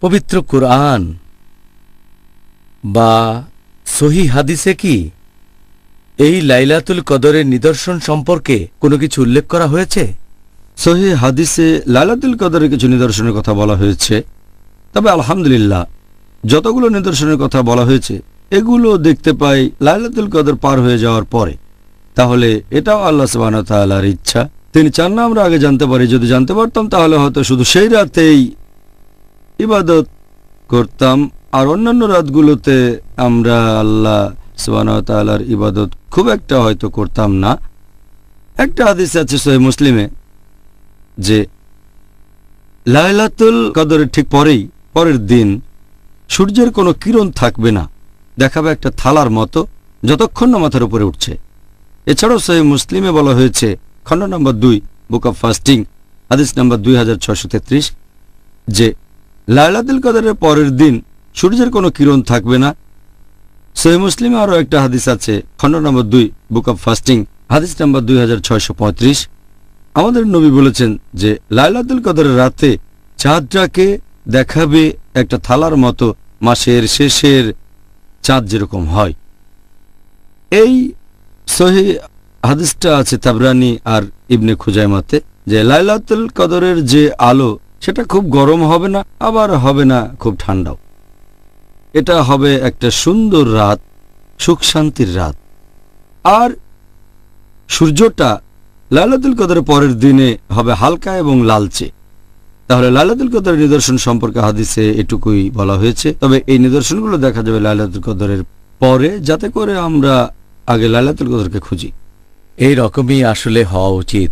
পবিত্র কুরআন বা সহিহ হাদিসে কি এই লাইলাতুল কদরের নিদর্শন সম্পর্কে কোনো কিছু উল্লেখ করা হয়েছে? সহিহ হাদিসে লাইলাতুল কদরের কিছু নিদর্শনের কথা বলা হয়েছে, তবে আলহামদুলিল্লাহ যতগুলো নিদর্শনের কথা বলা হয়েছে এগুলো দেখতে পাই লাইলাতুল কদর পার হয়ে যাওয়ার পরে। তাহলে এটাও আল্লাহ সুবহানাহু ওয়া তাআলার ইচ্ছা, তিনি চান না আমরা আগে জানতে পারি। যদি জানতে পারতাম তাহলে হয়তো শুধু সেই রাতেই ইবাদত করতাম, আর অন্যান্য রাতগুলোতে আমরা আল্লাহ সুবহানাহু ওয়া তাআলার ইবাদত খুব একটা হয়তো করতাম না। একটা হাদিস আছে সহিহ মুসলিমে যে লাইলাতুল কদরের ঠিক পরের দিন সূর্যের কোনো কিরণ থাকবে না, দেখাবে একটা থালার মতো যতক্ষণ না মাথার উপরে উঠছে। এছাড়াও সহিহ মুসলিমে বলা হয়েছে খণ্ড নম্বর 2 বুক অব ফাস্টিং হাদিস নম্বর 2633 যে লাইলাতুল কদরের পরের দিন সূর্যের কোনো কিরণ থাকবে না। সহিহ মুসলিমে আরও একটা হাদিস আছে খণ্ড নম্বর 2 বুক অব ফাস্টিং হাদিস নম্বর 2635। আমাদের নবী বলেছেন যে লাইলাতুল কদরের রাতে চাঁদটাকে দেখাবে একটা থালার মতো, মাসের শেষের চাঁদ যেরকম হয়। এই সহিহ হাদিসটা আছে তাবরানী আর ইবনে খুজাইমাতে যে লাইলাতুল কদরের যে আলো সেটা খুব গরম হবে না, আবার হবে না খুব ঠান্ডাও। এটা হবে একটা সুন্দর রাত, সুখ শান্তির রাত। আর সূর্যটা লাইলাতুল কদরের পরের দিনে হবে হালকা এবং লালচে। তাহলে লাইলাতুল কদরের নিদর্শন সম্পর্কে হাদিসে এটুকুই বলা হয়েছে, তবে এই নিদর্শনগুলো দেখা যাবে লাইলাতুল কদরের পরে, যাতে করে আমরা আগে লাইলাতুল কদরকে খুঁজি। এই রকমই আসলে হওয়া উচিত।